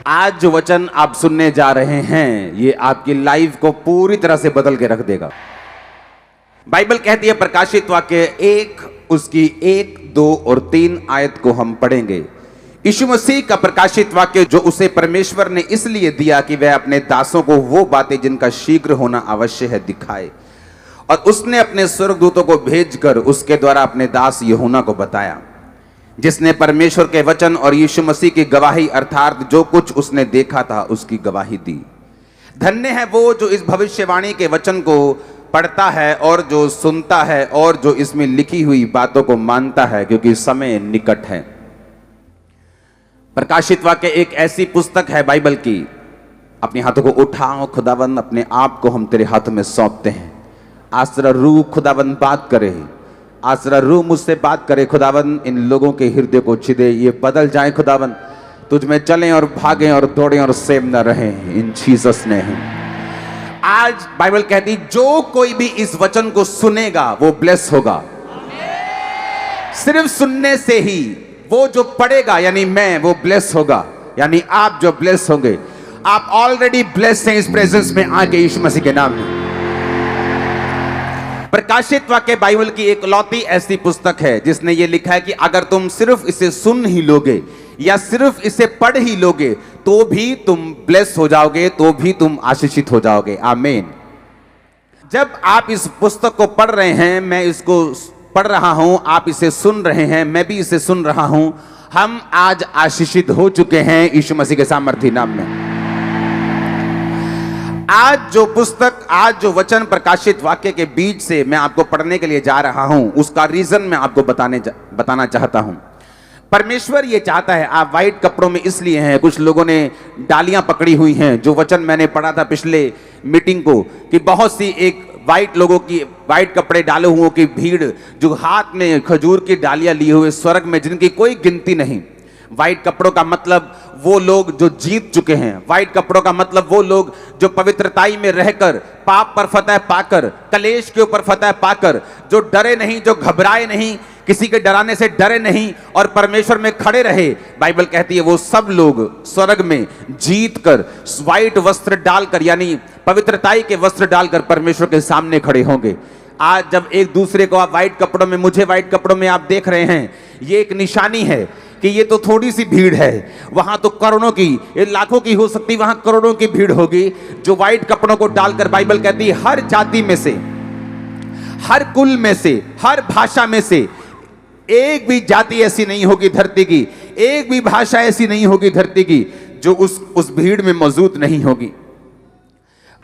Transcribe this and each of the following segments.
आज जो वचन आप सुनने जा रहे हैं ये आपकी लाइफ को पूरी तरह से बदल के रख देगा। बाइबल कहती है प्रकाशित वाक्य 1 उसकी 1, 2 और 3 आयत को हम पढ़ेंगे। यीशु मसीह का प्रकाशित वाक्य जो उसे परमेश्वर ने इसलिए दिया कि वह अपने दासों को वो बातें जिनका शीघ्र होना आवश्य है दिखाए, और उसने अपने स्वर्गदूतों को भेजकर उसके द्वारा अपने दास यूहन्ना को बताया, जिसने परमेश्वर के वचन और यीशु मसीह की गवाही अर्थात जो कुछ उसने देखा था उसकी गवाही दी। धन्य है वो जो इस भविष्यवाणी के वचन को पढ़ता है और जो सुनता है और जो इसमें लिखी हुई बातों को मानता है, क्योंकि समय निकट है। प्रकाशित वाक्य एक ऐसी पुस्तक है बाइबल की। अपने हाथों को उठाओ, खुदावंद अपने आप को हम तेरे हाथों में सौंपते हैं। आज तेरा रूह खुदावंद बात करे, आज तेरा रूह मुझसे बात करे खुदावंद, इन लोगों के हृदय को छिदे, ये बदल जाए खुदावंद, तुझ में चलें और भागें और दौड़ें और सेम न रहें, इन जीसस नेम। आज बाइबल कहती जो कोई भी इस वचन को सुनेगा वो ब्लेस होगा। सिर्फ सुनने से ही वो जो पढ़ेगा यानी मैं, वो ब्लेस होगा, यानी आप जो ब्लेस होंगे। आप ऑलरेडी ब्लेस हैं इस प्रेजेंस में आके यीशु मसीह के नाम में। प्रकाशित वाक्य बाइबल की एक लौती ऐसी पुस्तक है जिसने ये लिखा है कि अगर तुम सिर्फ इसे सुन ही लोगे या सिर्फ इसे पढ़ ही लोगे तो भी तुम ब्लेस हो जाओगे, तो भी तुम आशीषित हो जाओगे। आमीन। जब आप इस पुस्तक को पढ़ रहे हैं, मैं इसको पढ़ रहा हूं, आप इसे सुन रहे हैं, मैं भी इसे सुन रहा हूं, हम आज आशीषित हो चुके हैं यीशु मसीह के सामर्थी नाम में। आज जो पुस्तक, आज जो वचन प्रकाशित वाक्य के बीच से मैं आपको पढ़ने के लिए जा रहा हूं, उसका रीजन मैं आपको बताना चाहता हूं। परमेश्वर ये चाहता है, आप वाइट कपड़ों में इसलिए हैं, कुछ लोगों ने डालियां पकड़ी हुई हैं, जो वचन मैंने पढ़ा था पिछले मीटिंग को, कि बहुत सी एक वाइट लोगों की, वाइट कपड़े डाले हुओं की भीड़ जो हाथ में खजूर की डालियां लिए हुए स्वर्ग में, जिनकी कोई गिनती नहीं। वाइट कपड़ों का मतलब वो लोग जो जीत चुके हैं। वाइट कपड़ों का मतलब वो लोग जो पवित्रताई में रहकर, पाप पर फतह पाकर, कलेश के ऊपर फतह पाकर, जो डरे नहीं, जो घबराए नहीं, किसी के डराने से डरे नहीं और परमेश्वर में खड़े रहे। बाइबल कहती है वो सब लोग स्वर्ग में जीत कर व्हाइट वस्त्र डालकर, यानी पवित्रताई के वस्त्र डालकर परमेश्वर के सामने खड़े होंगे। आज जब एक दूसरे को आप व्हाइट कपड़ों में, मुझे व्हाइट कपड़ों में आप देख रहे हैं, ये एक निशानी है कि ये तो थोड़ी सी भीड़ है, वहां तो करोड़ों की, ये लाखों की हो सकती, वहां करोड़ों की भीड़ होगी जो व्हाइट कपड़ों को डालकर, बाइबल कहती है हर जाति में से, हर कुल में से, हर भाषा में से एक भी जाति ऐसी नहीं होगी धरती की, एक भी भाषा ऐसी नहीं होगी धरती की जो उस भीड़ में मौजूद नहीं होगी।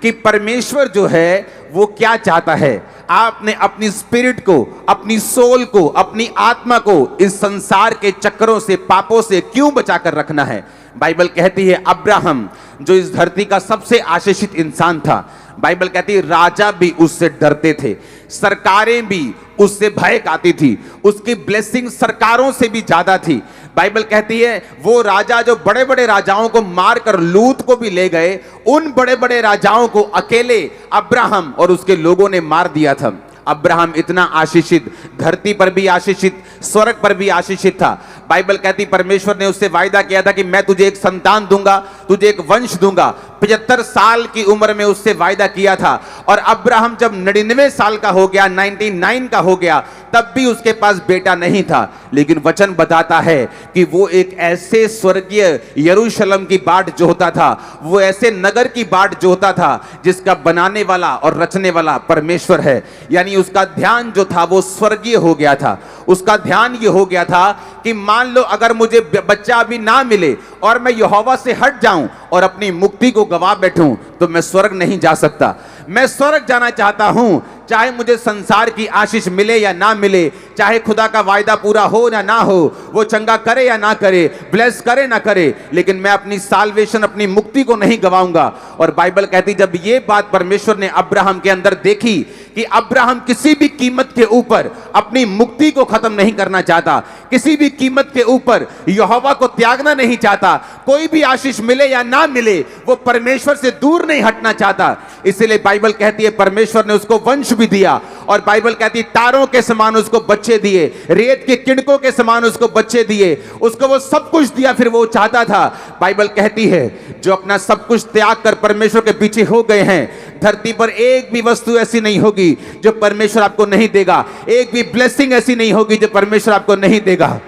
कि परमेश्वर जो है वो क्या चाहता है, आपने अपनी स्पिरिट को, अपनी सोल को, अपनी आत्मा को इस संसार के चक्करों से, पापों से क्यों बचाकर रखना है। बाइबल कहती है अब्राहम जो इस धरती का सबसे आशीषित इंसान था, बाइबल कहती है राजा भी उससे डरते थे, सरकारें भी उससे भय खाती थी, उसकी ब्लेसिंग सरकारों से भी ज्यादा थी। बाइबल कहती है वो राजा जो बड़े बड़े राजाओं को मारकर लूत को भी ले गए, उन बड़े बड़े राजाओं को अकेले अब्राहम और उसके लोगों ने मार दिया था। अब्राहम इतना आशीषित, धरती पर भी आशीषित, स्वर्ग पर भी आशीषित था। बाइबल कहती परमेश्वर ने उससे वायदा किया था कि मैं तुझे एक संतान दूंगा, तुझे एक वंश दूंगा। 75 साल की उम्र में उससे वायदा किया था, और अब्राहम जब 99 साल का हो गया, 99 का हो गया, तब भी उसके पास बेटा नहीं था। लेकिन वचन बताता है कि वो एक ऐसे स्वर्गीय यरूशलेम की बाट जोहता था, वो ऐसे नगर की बाट जोहता था जिसका बनाने वाला और रचने वाला परमेश्वर है। यानी उसका ध्यान जो था वो स्वर्गीय हो गया था। उसका ध्यान ये हो गया था कि मान लो अगर मुझे बच्चा अभी ना मिले और मैं यहोवा से हट जाऊं और अपनी मुक्ति को गवा बैठूं, तो मैं स्वर्ग नहीं जा सकता। मैं स्वर्ग जाना चाहता हूं, चाहे मुझे संसार की आशीष मिले या ना मिले, चाहे खुदा का वायदा पूरा हो या ना हो, वो चंगा करे या ना करे, ब्लेस करे ना करे, लेकिन मैं अपनी साल्वेशन, अपनी मुक्ति को नहीं गवाऊंगा। और बाइबल कहती जब ये बात परमेश्वर ने अब्राहम के अंदर देखी कि अब्राहम किसी भी कीमत के ऊपर अपनी मुक्ति को खत्म नहीं करना चाहता, किसी भी कीमत के ऊपर यहोवा को त्यागना नहीं चाहता, कोई भी आशीष मिले या ना मिले वो परमेश्वर से दूर नहीं हटना चाहता, इसलिए बाइबल कहती है परमेश्वर ने उसको वंश भी दिया। और बाइबल कहती है तारों के समान उसको बच्चे दिए, रेत के किणकों के समान उसको बच्चे दिए, उसको वो सब कुछ दिया। फिर वो चाहता था, बाइबल कहती है जो अपना सब कुछ त्याग कर परमेश्वर के पीछे हो गए हैं, धरती पर एक भी वस्तु ऐसी नहीं होगी जो परमेश्वर आपको नहीं देगा, एक भी ब्लेसिंग ऐसी नहीं होगी जो परमेश्वर आपको नहीं देगा।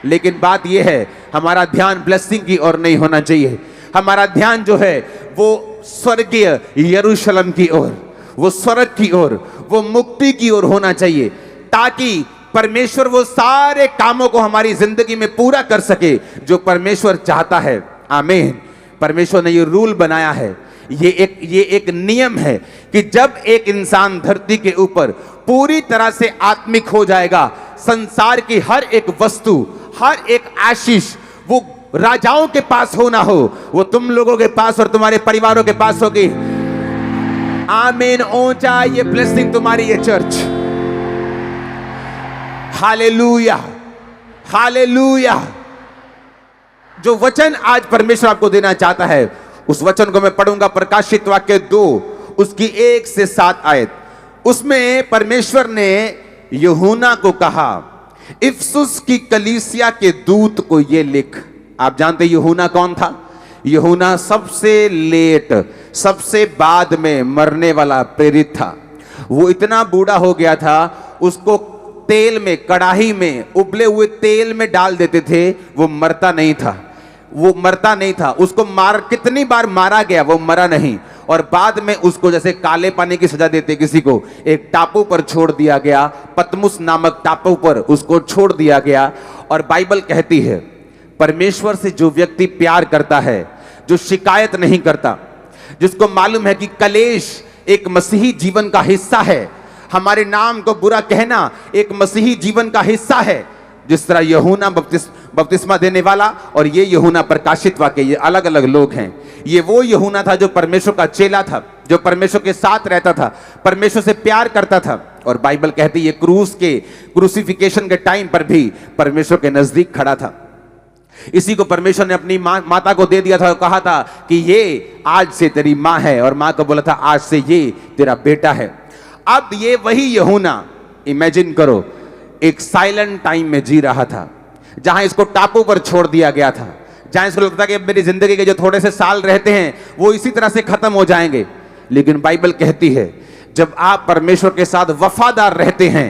लेकिन बात यह है, हमारा ध्यान ब्लेसिंग की ओर नहीं होना चाहिए। हमारा ध्यान जो है वो स्वर्गीय यरूशलेम की ओर, वो स्वर्ग की ओर, वो मुक्ति की ओर होना चाहिए, ताकि परमेश्वर वो सारे कामों को हमारी जिंदगी में पूरा कर सके जो परमेश्वर चाहता है। आमीन। परमेश्वर ने ये रूल बनाया है, ये एक नियम है कि जब एक इंसान धरती के ऊपर पूरी तरह से आत्मिक हो जाएगा, संसार की हर एक वस्तु, हर एक आशीष वो राजाओं के पास हो ना हो, वो तुम लोगों के पास और तुम्हारे परिवारों के पास होगी। आमीन। ऊंचा ये ब्लेसिंग तुम्हारी ये चर्च। Hallelujah, hallelujah. जो वचन आज परमेश्वर आपको देना चाहता है, उस वचन को मैं पढ़ूंगा प्रकाशित वाक्य 2 उसकी 1 से 7 आयत। उसमें परमेश्वर ने यूहन्ना को कहा, इफसुस की कलीसिया के दूत को ये लिख। आप जानते यूहन्ना कौन था? यूहन्ना सबसे लेट, सबसे बाद में मरने वाला प्रेरित था। वो इतना बूढ़ा हो गया था, उसको तेल में, कड़ाही में उबले हुए तेल में डाल देते थे, वो मरता नहीं था, वो मरता नहीं था। उसको कितनी बार मारा गया, वो मरा नहीं। और बाद में उसको जैसे काले पानी की सजा देते किसी को, एक टापू पर छोड़ दिया गया, पतमुस नामक टापू पर उसको छोड़ दिया गया। और बाइबल कहती है परमेश्वर से जो व्यक्ति प्यार करता है, जो शिकायत नहीं करता, जिसको मालूम है कि कलेश एक मसीही जीवन का हिस्सा है, हमारे नाम को बुरा कहना एक मसीही जीवन का हिस्सा है। जिस तरह यूहन्ना बपतिस्मा देने वाला और ये यूहन्ना प्रकाशित वाक्य, ये अलग अलग लोग हैं। ये वो यूहन्ना था जो परमेश्वर का चेला था, जो परमेश्वर के साथ रहता था, परमेश्वर से प्यार करता था। और बाइबल कहती है ये क्रूसिफिकेशन के टाइम पर भी परमेश्वर के नजदीक खड़ा था। इसी को परमेश्वर ने अपनी माता को दे दिया था, कहा था कि ये आज से तेरी माँ है, और माँ को बोला था आज से ये तेरा बेटा है। अब ये वही यूहन्ना, इमेजिन करो, एक साइलेंट टाइम में जी रहा था, जहां इसको टापू पर छोड़ दिया गया था, जहां इसको लगता कि मेरी जिंदगी के जो थोड़े से साल रहते हैं वो इसी तरह से खत्म हो जाएंगे। लेकिन बाइबल कहती है जब आप परमेश्वर के साथ वफादार रहते हैं,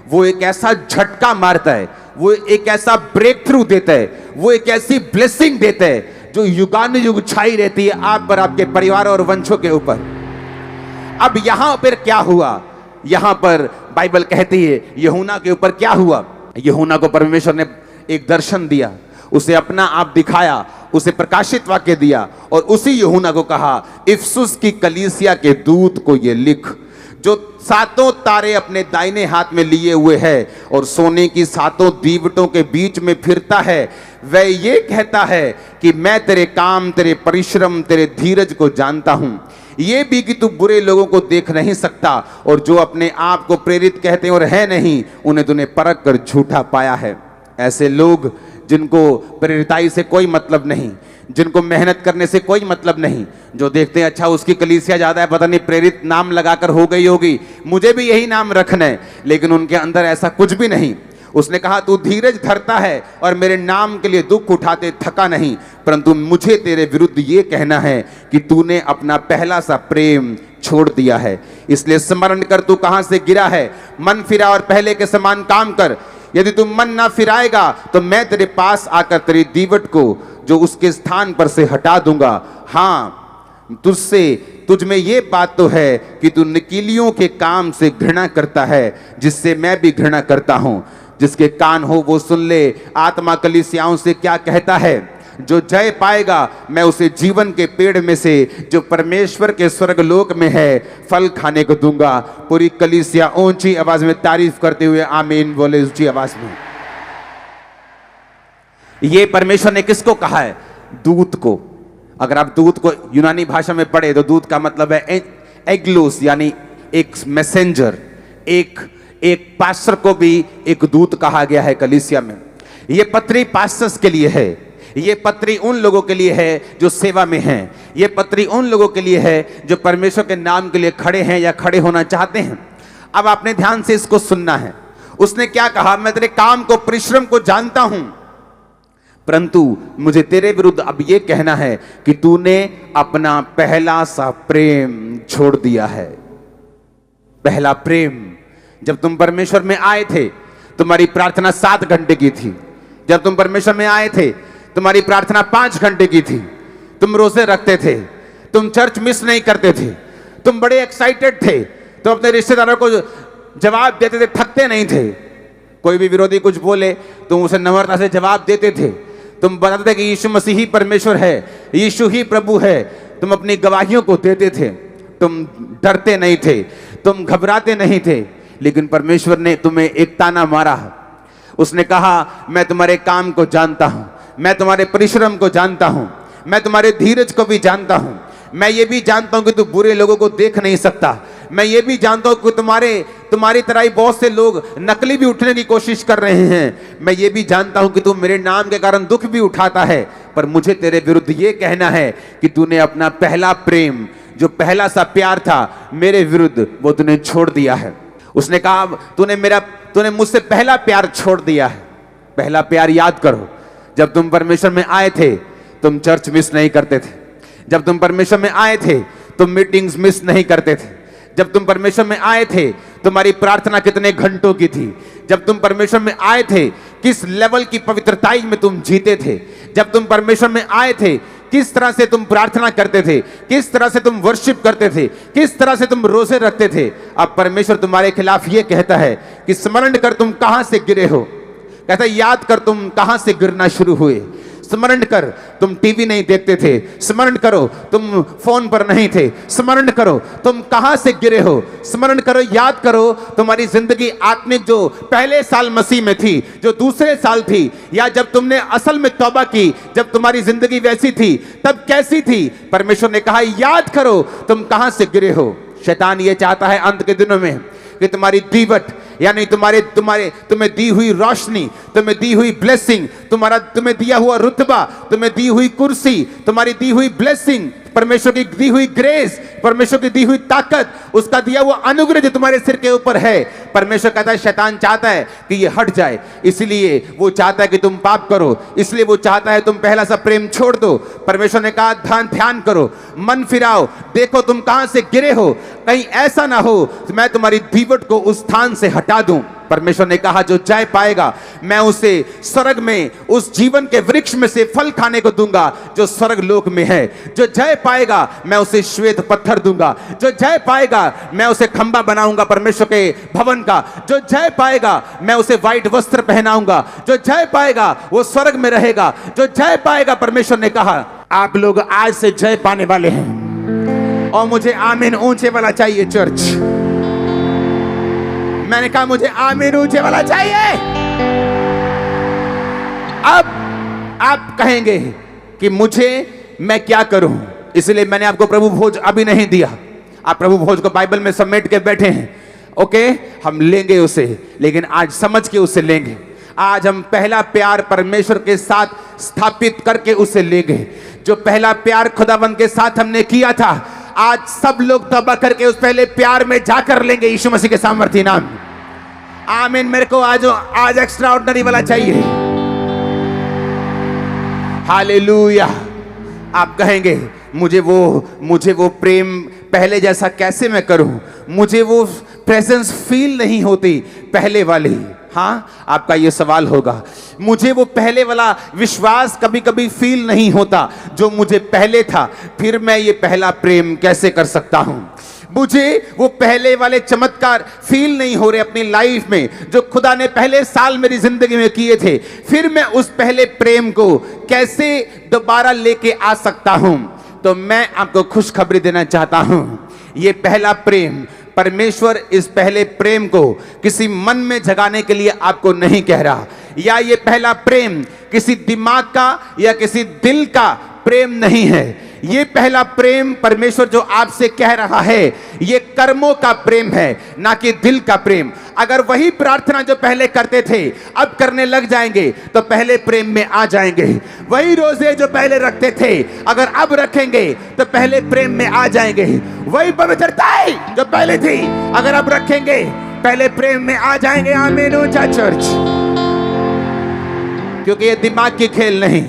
वो एक ऐसा झटका मारता है, वो एक ऐसा ब्रेक थ्रू देता है, वो एक ऐसी ब्लेसिंग देता है जो युगानुयुग छाई रहती है आप पर, आपके परिवार और वंशों के ऊपर। अब यहां पर क्या हुआ? यहां पर बाइबल कहती है यूहन्ना के ऊपर क्या हुआ? यूहन्ना को परमेश्वर ने एक दर्शन दिया, उसे अपना आप दिखाया, उसे प्रकाशित वाक्य दिया, और उसी यूहन्ना को कहा इफसुस की कलीसिया के दूत को ये लिख, जो 7 तारे अपने दाहिने हाथ में लिए हुए है और सोने की 7 दीवटों के बीच में फिरता है। वह ये कहता है कि मैं तेरे काम, तेरे परिश्रम, तेरे धीरज को जानता हूं, ये भी कि तू बुरे लोगों को देख नहीं सकता, और जो अपने आप को प्रेरित कहते हैं और है नहीं, उन्हें तूने परख कर झूठा पाया है। ऐसे लोग जिनको प्रेरिताई से कोई मतलब नहीं, जिनको मेहनत करने से कोई मतलब नहीं, जो देखते हैं अच्छा उसकी कलीसिया ज्यादा है, पता नहीं प्रेरित नाम लगाकर हो गई होगी, मुझे भी यही नाम रखना है, लेकिन उनके अंदर ऐसा कुछ भी नहीं। उसने कहा तू धीरज धरता है और मेरे नाम के लिए दुख उठाते थका नहीं, परंतु मुझे तेरे विरुद्ध ये कहना है कि तूने अपना पहला सा प्रेम छोड़ दिया है। इसलिए स्मरण कर तू कहां से गिरा है, मन फिरा और पहले के समान काम कर। यदि तू मन ना फिराएगा तो मैं तेरे पास आकर तेरी दीवट को जो उसके स्थान पर से हटा दूंगा। हाँ, तुझ में ये बात तो है कि तू निकीलियों के काम से घृणा करता है, जिससे मैं भी घृणा करता हूं। जिसके कान हो वो सुन ले, आत्मा कलीसियाओं से क्या कहता है। जो जय पाएगा मैं उसे जीवन के पेड़ में से जो परमेश्वर के स्वर्गलोक में है फल खाने को दूंगा। पूरी कलीसिया ऊंची आवाज में तारीफ करते हुए आमीन बोले ऊंची आवाज में। ये परमेश्वर ने किसको कहा है? दूत को। अगर आप दूत को यूनानी भाषा में पढ़े तो दूत का मतलब है एग्लोस, यानी एक मैसेंजर, एक पास्टर को भी एक दूत कहा गया है कलीसिया में। ये पत्री पास्टर्स के लिए है, ये पत्री उन लोगों के लिए है जो सेवा में हैं, ये पत्री उन लोगों के लिए है जो परमेश्वर के नाम के लिए खड़े हैं या खड़े होना चाहते हैं। अब आपने ध्यान से इसको सुनना है। उसने क्या कहा, मैं तेरे काम को, परिश्रम को जानता हूं, परंतु मुझे तेरे विरुद्ध अब यह कहना है कि तूने अपना पहला सा प्रेम छोड़ दिया है। पहला प्रेम। जब तुम परमेश्वर में आए थे, तुम्हारी प्रार्थना 7 घंटे की थी। जब तुम परमेश्वर में आए थे, तुम्हारी प्रार्थना 5 घंटे की थी। तुम रोजे रखते थे, तुम चर्च मिस नहीं करते थे, तुम बड़े एक्साइटेड थे, तुम अपने रिश्तेदारों को जवाब देते थे, थकते नहीं थे। कोई भी विरोधी कुछ बोले तुम उसे नम्रता से जवाब देते थे। तुम बताते थे कि यीशु मसीह ही परमेश्वर है, यीशु ही प्रभु है। तुम अपनी गवाहियों को देते थे, तुम डरते नहीं थे, तुम घबराते नहीं थे। लेकिन परमेश्वर ने तुम्हें एक ताना मारा। उसने कहा, मैं तुम्हारे काम को जानता हूं, मैं तुम्हारे परिश्रम को जानता हूं, मैं तुम्हारे धीरज को भी जानता हूं, मैं ये भी जानता हूं कि तू बुरे लोगों को देख नहीं सकता, मैं ये भी जानता हूं कि तुम्हारी तरह ही बहुत से लोग नकली भी उठने की कोशिश कर रहे हैं। मैं ये भी जानता हूं कि तू मेरे नाम के कारण दुख भी उठाता है, पर मुझे तेरे विरुद्ध ये कहना है कि तूने अपना पहला प्रेम, जो पहला सा प्यार था मेरे विरुद्ध, वो तूने छोड़ दिया है। उसने कहा, तूने मुझसे पहला प्यार छोड़ दिया है। पहला प्यार याद करो। जब तुम परमेश्वर में आए थे, तुम चर्च मिस नहीं करते थे। जब तुम परमेश्वर में आए थे, तुम मीटिंग्स मिस नहीं करते थे। जब तुम परमेश्वर में आए थे, तुम्हारी प्रार्थना कितने घंटों की थी। जब तुम परमेश्वर में आए थे, किस लेवल की पवित्रताई में तुम जीते थे। जब तुम परमेश्वर में आए थे, किस तरह से तुम प्रार्थना करते थे, किस तरह से तुम वर्शिप करते थे, किस तरह से तुम रोजे रखते थे। अब परमेश्वर तुम्हारे खिलाफ ये कहता है कि स्मरण कर तुम कहां से गिरे हो। कहता है, याद कर तुम कहां से गिरना शुरू हुए। स्मरण कर तुम टीवी नहीं देखते थे, स्मरण करो तुम फोन पर नहीं थे, स्मरण करो तुम कहां से गिरे हो, स्मरण करो, याद करो तुम्हारी जिंदगी आत्मिक जो पहले साल मसीह में थी, जो दूसरे साल थी, या जब तुमने असल में तौबा की, जब तुम्हारी जिंदगी वैसी थी तब कैसी थी। परमेश्वर ने कहा, याद करो तुम कहां से गिरे हो। शैतान ये चाहता है अंत के दिनों में कि तुम्हारी दीवट, यानी तुम्हें दी हुई रोशनी, तुम्हें दी हुई ब्लेसिंग, तुम्हें दिया हुआ रुतबा, तुम्हें दी हुई कुर्सी, तुम्हारी दी हुई ब्लेसिंग, परमेश्वर की दी हुई ग्रेस, परमेश्वर की दी हुई ताकत, उसका दिया हुआ अनुग्रह जो तुम्हारे सिर के ऊपर है, परमेश्वर कहता है, शैतान चाहता है कि ये हट जाए। इसलिए वो चाहता है कि तुम पाप करो, इसलिए वो चाहता है तुम पहला सा प्रेम छोड़ दो। परमेश्वर ने कहा, ध्यान करो, मन फिराओ, देखो तुम कहां से गिरे हो, कहीं ऐसा ना हो मैं तुम्हारी दीवट को उस स्थान से हटा दूं। परमेश्वर ने कहा, जो जय पाएगा मैं उसे स्वर्ग में उस जीवन के वृक्ष में से फल खाने को दूंगा जो स्वर्ग लोक में है। जो जय पाएगा मैं उसे श्वेत पत्थर दूंगा। जो जय पाएगा मैं उसे खंबा बनाऊंगा परमेश्वर के भवन का। जो जय पाएगा मैं उसे व्हाइट वस्त्र पहनाऊंगा। जो जय पाएगा वो स्वर्ग में रहेगा। जो जय पाएगा, परमेश्वर ने कहा, आप लोग आज से जय पाने वाले हैं। और मुझे आमीन ऊंचे वाला चाहिए चर्च। मैंने कहा, मुझे आमीन ऊंचे वाला चाहिए। अब आप कहेंगे कि मैं क्या करूं, इसलिए मैंने आपको प्रभु भोज अभी नहीं दिया। आप प्रभु भोज को बाइबल में समेट के बैठे हैं। ओके, हम लेंगे उसे, लेकिन आज समझ के उसे लेंगे। आज हम पहला प्यार परमेश्वर के साथ स्थापित करके उसे लेंगे। जो पहला प्यार खुदाबंद के साथ हमने किया था, आज सब लोग तौबा करके उस पहले प्यार में जाकर लेंगे यीशु मसीह के सामर्थी नाम। आमीन। मेरे को आज एक्स्ट्रा ऑर्डिनरी वाला चाहिए। हालेलुया। आप कहेंगे, मुझे वो प्रेम पहले जैसा कैसे मैं करूं, मुझे वो प्रेजेंस फील नहीं होती पहले वाली। हाँ, आपका ये सवाल होगा, मुझे वो पहले वाला विश्वास कभी कभी फील नहीं होता जो मुझे पहले था, फिर मैं ये पहला प्रेम कैसे कर सकता हूं। मुझे वो पहले वाले चमत्कार फील नहीं हो रहे अपनी लाइफ में जो खुदा ने पहले साल मेरी जिंदगी में किए थे, फिर मैं उस पहले प्रेम को कैसे दोबारा लेके आ सकता हूं। तो मैं आपको खुशखबरी देना चाहता हूं, ये पहला प्रेम, परमेश्वर इस पहले प्रेम को किसी मन में जगाने के लिए आपको नहीं कह रहा, या ये पहला प्रेम किसी दिमाग का या किसी दिल का प्रेम नहीं है। ये पहला प्रेम परमेश्वर जो आपसे कह रहा है, ये कर्मों का प्रेम है, ना कि दिल का प्रेम। अगर वही प्रार्थना जो पहले करते थे अब करने लग जाएंगे तो पहले प्रेम में आ जाएंगे। वही रोजे जो पहले रखते थे अगर अब रखेंगे तो पहले प्रेम में आ जाएंगे। वही पवित्रताएं जो पहले थी अगर अब रखेंगे पहले प्रेम में आ जाएंगे। आमीन ऊंचा चर्च। क्योंकि ये दिमाग की खेल नहीं।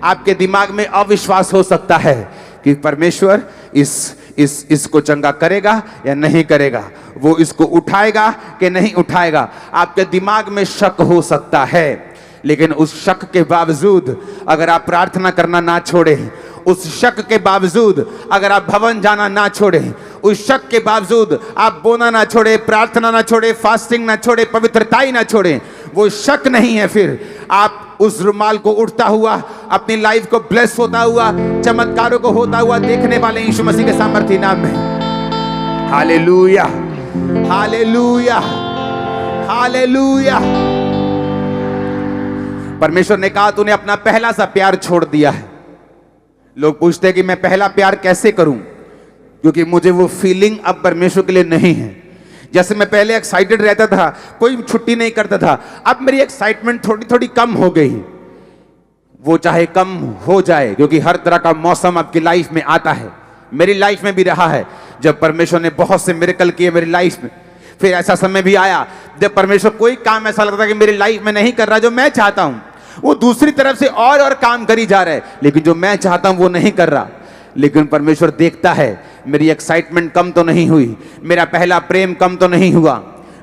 आपके दिमाग में अविश्वास हो सकता है कि परमेश्वर इसको चंगा करेगा या नहीं करेगा, वो इसको उठाएगा कि नहीं उठाएगा। आपके दिमाग में शक हो सकता है, लेकिन उस शक के बावजूद अगर आप प्रार्थना करना ना छोड़ें, उस शक के बावजूद अगर आप भवन जाना ना छोड़ें, उस शक के बावजूद आप बोना ना छोड़े, प्रार्थना ना छोड़े, फास्टिंग ना छोड़े, पवित्रताई ना छोड़ें, वो शक नहीं है। फिर आप उस रुमाल को उठता हुआ, अपनी लाइफ को ब्लेस होता हुआ, चमत्कारों को होता हुआ देखने वाले यीशु मसीह के सामर्थ्य नाम में। Hallelujah, hallelujah, hallelujah. परमेश्वर ने कहा तूने अपना पहला सा प्यार छोड़ दिया है। लोग पूछते हैं कि मैं पहला प्यार कैसे करूं, क्योंकि मुझे वो फीलिंग अब परमेश्वर के लिए नहीं है। जैसे मैं पहले एक्साइटेड रहता था, कोई छुट्टी नहीं करता था, अब मेरी एक्साइटमेंट थोड़ी थोड़ी कम हो गई। वो चाहे कम हो जाए, क्योंकि हर तरह का मौसम आपकी लाइफ में आता है। मेरी लाइफ में भी रहा है जब परमेश्वर ने बहुत से मिरेकल किए मेरी लाइफ में। फिर ऐसा समय भी आया जब परमेश्वर कोई काम ऐसा लगता है कि मेरी लाइफ में नहीं कर रहा जो मैं चाहता हूं, वो दूसरी तरफ से और काम करी जा रहा है, लेकिन जो मैं चाहता हूं वो नहीं कर रहा। लेकिन परमेश्वर देखता है मेरी एक्साइटमेंट कम तो नहीं हुई, मेरा पहला प्रेम कम तो नहीं हुआ।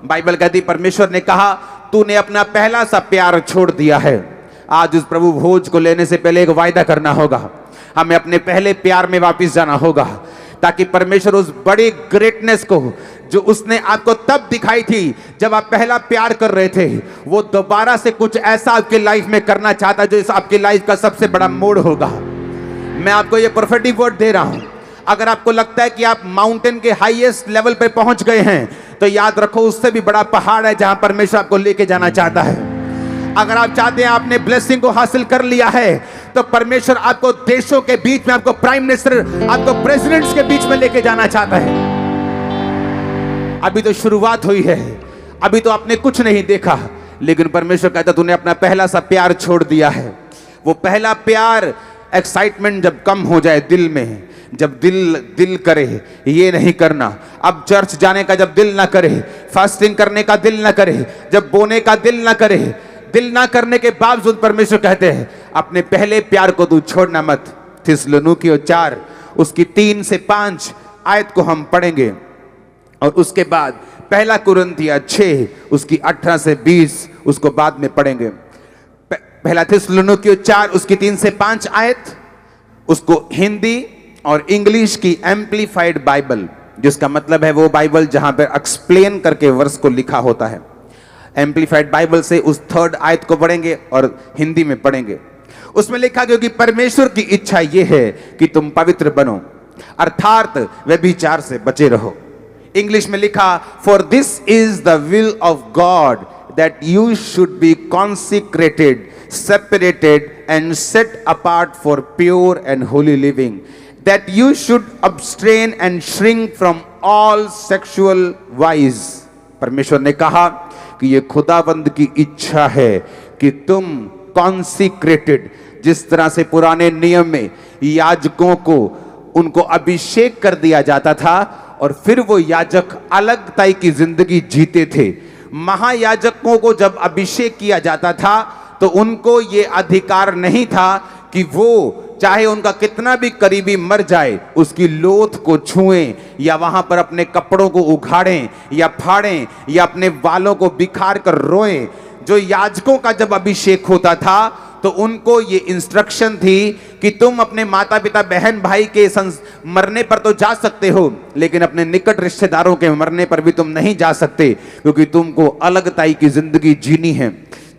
बाइबल कहती परमेश्वर ने कहा तूने अपना पहला सा प्यार छोड़ दिया है। आज उस प्रभु भोज को लेने से पहले एक वायदा करना होगा, हमें अपने पहले प्यार में वापस जाना होगा, ताकि परमेश्वर उस बड़ी ग्रेटनेस को जो उसने आपको तब दिखाई थी जब आप पहला प्यार कर रहे थे, वो दोबारा से कुछ ऐसा आपकी लाइफ में करना चाहता है जो इस आपकी लाइफ का सबसे बड़ा मोड़ होगा। मैं आपको ये प्रोफेटिक वर्ड दे रहा हूं। अगर आपको लगता है कि आप माउंटेन के हाईएस्ट लेवल पे पहुंच गए हैं, तो याद रखो उससे भी बड़ा पहाड़ है जहां परमेश्वर आपको लेके जाना चाहता है। अगर आप चाहते हैं आपने ब्लेसिंग को हासिल कर लिया है, तो परमेश्वर आपको देशों के बीच में, आपको प्राइम मिनिस्टर, आपको प्रेसिडेंट्स के बीच में लेके जाना चाहता है। अभी तो शुरुआत हुई है, अभी तो आपने कुछ नहीं देखा, लेकिन परमेश्वर कहता तूने अपना पहला सा प्यार छोड़ दिया है। वो पहला प्यार, एक्साइटमेंट जब कम हो जाए दिल में, जब दिल करे ये नहीं करना, अब चर्च जाने का जब दिल ना करे, फास्टिंग करने का दिल ना करे, जब बोने का दिल ना करे, दिल ना करने के बावजूद परमेश्वर कहते हैं अपने पहले प्यार को तू छोड़ना मत। थिस्सलुनीकियों 4 उसकी 3 से 5 आयत को हम पढ़ेंगे, और उसके बाद पहला कुरिन्थियों 6 उसकी 18 से 20 उसको बाद में पढ़ेंगे। पहला थिस्सलुनीकियों 4 उसकी 3 से 5 आयत, उसको हिंदी और इंग्लिश की एम्प्लीफाइड बाइबल, जिसका मतलब है वो बाइबल जहां पर एक्सप्लेन करके वर्स को लिखा होता है, एम्प्लीफाइड बाइबल से उस 3rd आयत को पढ़ेंगे और हिंदी में पढ़ेंगे। उसमें लिखा क्योंकि परमेश्वर की इच्छा यह है कि तुम पवित्र बनो, अर्थात व्यभिचार से बचे रहो। इंग्लिश में लिखा for this is the will of God that you should be consecrated, separated and set apart for pure and holy living, that you should abstain and shrink from all sexual vice। परमेश्वर ने कहा कि ये खुदाबंद की इच्छा है कि तुम consecrated, जिस तरह से पुराने नियम में याजकों को उनको अभिषेक कर दिया जाता था और फिर वो याजक अलग ताई की जिंदगी जीते थे। महायाजकों को जब अभिषेक किया जाता था तो उनको ये अधिकार नहीं था कि वो चाहे उनका कितना भी करीबी मर जाए उसकी लोथ को छुएं, या वहां पर अपने कपड़ों को उखाड़ें या फाड़ें या अपने बालों को बिखार कर रोएं। जो याजकों का जब अभिषेक होता था तो उनको ये इंस्ट्रक्शन थी कि तुम अपने माता पिता बहन भाई के मरने पर तो जा सकते हो, लेकिन अपने निकट रिश्तेदारों के मरने पर भी तुम नहीं जा सकते, क्योंकि तुमको अलगताई की जिंदगी जीनी है,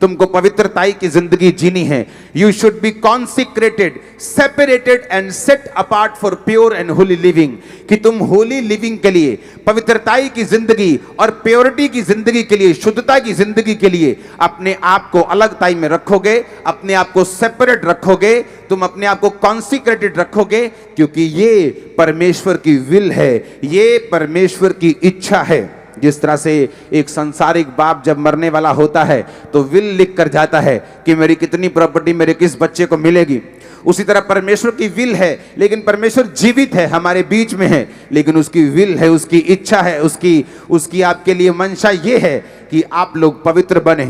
तुमको पवित्रताई की जिंदगी जीनी है। You should be consecrated, separated and set apart for pure and Holi living, कि तुम होली लिविंग के लिए, पवित्रताई की जिंदगी और प्योरिटी की जिंदगी के लिए, शुद्धता की जिंदगी के लिए अपने आप को अलगताई में रखोगे, अपने आप को सेपरेट रखोगे, तुम अपने आप को कॉन्सिक्रेटेड रखोगे, क्योंकि ये परमेश्वर की विल है, ये परमेश्वर की इच्छा है। जिस तरह से एक सांसारिक बाप जब मरने वाला होता है तो विल लिख कर जाता है कि मेरी कितनी प्रॉपर्टी मेरे किस बच्चे को मिलेगी, उसी तरह परमेश्वर की विल है, लेकिन परमेश्वर जीवित है, हमारे बीच में है, लेकिन उसकी विल है, उसकी इच्छा है, उसकी आपके लिए मंशा ये है कि आप लोग पवित्र बने,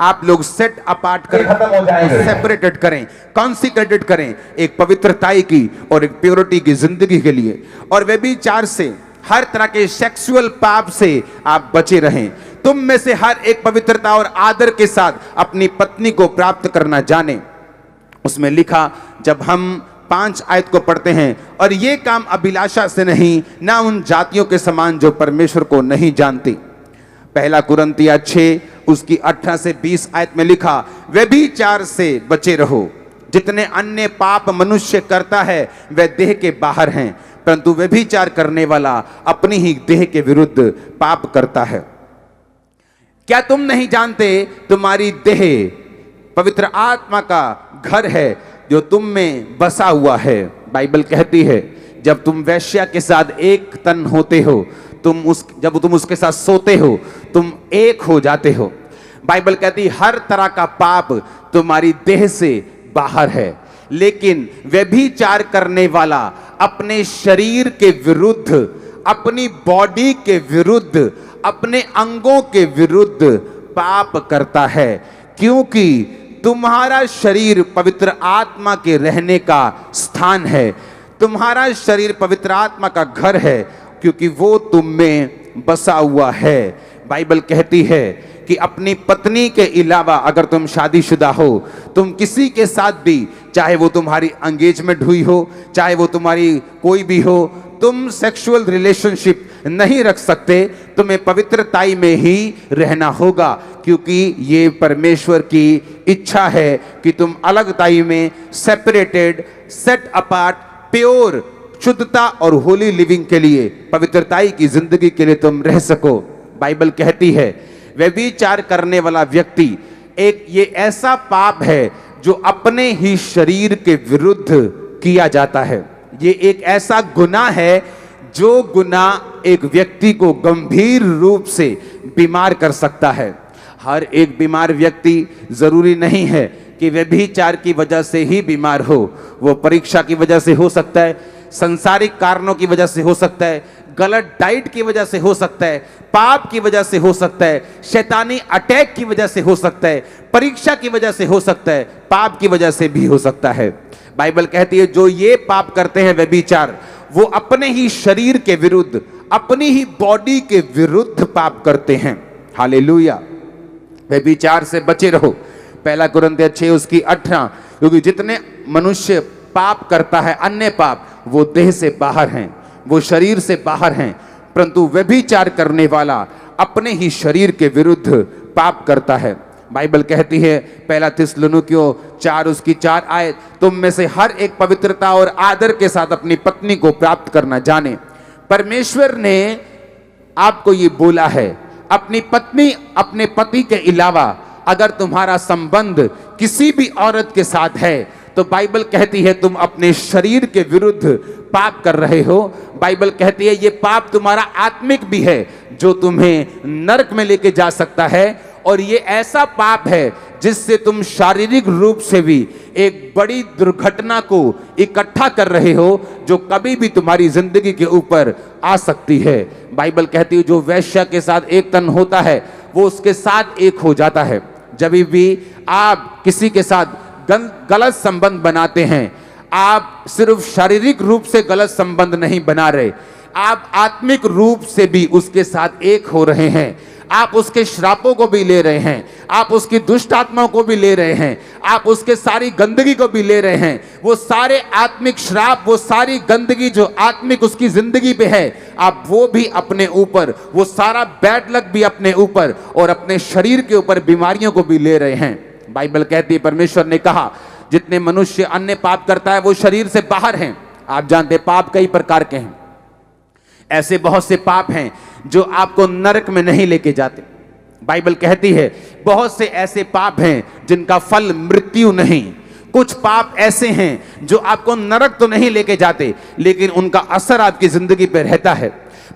आप लोग सेट अपार्ट करें, सेपरेटेड करें, कॉन्सिक्रेटेड करें, एक पवित्रताई की और एक प्योरिटी की जिंदगी के लिए। और व्यभिचार से, हर तरह के सेक्सुअल पाप से आप बचे रहें। तुम में से हर एक पवित्रता और आदर के साथ अपनी पत्नी को प्राप्त करना जाने। उसमें लिखा, जब हम 5 आयत को पढ़ते हैं, और ये काम अभिलाषा से नहीं, ना उन जातियों के समान जो परमेश्वर को नहीं जानती। पहला कुरिन्थिया 6 उसकी 18 से 20 आयत में लिखा, व्यभिचार से बचे रहो। जितने अन्य पाप मनुष्य करता है वह देह के बाहर हैं, परंतु व्यभिचार करने वाला अपनी ही देह के विरुद्ध पाप करता है। क्या तुम नहीं जानते तुम्हारी देह पवित्र आत्मा का घर है जो तुम में बसा हुआ है। बाइबल कहती है जब तुम वेश्या के साथ एक तन होते हो, जब तुम उसके साथ सोते हो, तुम एक हो जाते हो। बाइबल कहती है हर तरह का पाप तुम्हारी देह से बाहर है, लेकिन व्यभिचार करने वाला अपने शरीर के विरुद्ध, अपनी बॉडी के विरुद्ध, अपने अंगों के विरुद्ध पाप करता है, क्योंकि तुम्हारा शरीर पवित्र आत्मा के रहने का स्थान है। तुम्हारा शरीर पवित्र आत्मा का घर है, क्योंकि वो तुम में बसा हुआ है। बाइबल कहती है कि अपनी पत्नी के अलावा अगर तुम शादीशुदा हो, तुम किसी के साथ भी, चाहे वो तुम्हारी एंगेजमेंट हुई हो, चाहे वो तुम्हारी कोई भी हो, तुम सेक्सुअल रिलेशनशिप नहीं रख सकते। तुम्हें पवित्रताई में ही रहना होगा, क्योंकि ये परमेश्वर की इच्छा है कि तुम अलगताई में, सेपरेटेड, सेट अपार्ट, प्योर, शुद्धता और होली लिविंग के लिए, पवित्रताई की जिंदगी के लिए तुम रह सको। बाइबल कहती है व्यभिचार करने वाला व्यक्ति ये ऐसा पाप है जो अपने ही शरीर के विरुद्ध किया जाता है। ये एक ऐसा गुनाह है जो गुनाह एक व्यक्ति को गंभीर रूप से बीमार कर सकता है। हर एक बीमार व्यक्ति जरूरी नहीं है कि व्यभिचार की वजह से ही बीमार हो। वो परीक्षा की वजह से हो सकता है, संसारिक कारणों की वजह से हो सकता है, गलत डाइट की वजह से हो सकता है, पाप की वजह से हो सकता है, शैतानी अटैक की वजह से हो सकता है, परीक्षा की वजह से हो सकता है, पाप की वजह से भी हो सकता है। बाइबल कहती है जो ये पाप करते हैं व्यभिचार, वो अपने ही शरीर के विरुद्ध, अपनी ही बॉडी के विरुद्ध पाप करते हैं। हालेलुया। व्यभिचार से बचे रहो। पहला कुरिन्थिया 6 उसकी 18, क्योंकि जितने मनुष्य पाप करता है, अन्य पाप, वो देह से बाहर हैं, वो शरीर से बाहर हैं, परंतु व्यभिचार करने वाला अपने ही शरीर के विरुद्ध पाप करता है। बाइबल कहती है पहला थिस्सलुनीकियों 4 उसकी 4 आयत, तुम में से हर एक पवित्रता और आदर के साथ अपनी पत्नी को प्राप्त करना जाने। परमेश्वर ने आपको ये बोला है, अपनी पत्नी, अपने पति के अलावा अगर तुम्हारा संबंध किसी भी औरत के साथ है तो बाइबल कहती है तुम अपने शरीर के विरुद्ध पाप कर रहे हो। बाइबल कहती है ये पाप तुम्हारा आत्मिक भी है जो तुम्हें नरक में लेके जा सकता है, और ये ऐसा पाप है जिससे तुम शारीरिक रूप से भी एक बड़ी दुर्घटना को इकट्ठा कर रहे हो जो कभी भी तुम्हारी जिंदगी के ऊपर आ सकती है। बाइबल कहती है जो वेश्या के साथ एक तन होता है वो उसके साथ एक हो जाता है। जब भी आप किसी के साथ गलत संबंध बनाते हैं, आप सिर्फ शारीरिक रूप से गलत संबंध नहीं बना रहे, आप आत्मिक रूप से भी उसके साथ एक हो रहे हैं। आप उसके श्रापों को भी ले रहे हैं, आप उसकी दुष्ट आत्माओं को भी ले रहे हैं, आप उसके सारी गंदगी को भी ले रहे हैं। वो सारे आत्मिक श्राप, वो सारी गंदगी जो आत्मिक उसकी जिंदगी पे है, आप वो भी अपने ऊपर, वो सारा बैड लक भी अपने ऊपर और अपने शरीर के ऊपर बीमारियों को भी ले रहे हैं। बाइबल कहती है परमेश्वर ने कहा जितने मनुष्य अन्य पाप करता है वो शरीर से बाहर हैं। आप जानते हैं पाप कई प्रकार के हैं। ऐसे बहुत से पाप हैं जो आपको नरक में नहीं लेके जाते। बाइबल कहती है बहुत से ऐसे पाप हैं जिनका फल मृत्यु नहीं। कुछ पाप ऐसे हैं जो आपको नरक तो नहीं लेके जाते, लेकिन उनका असर आपकी जिंदगी पे रहता है।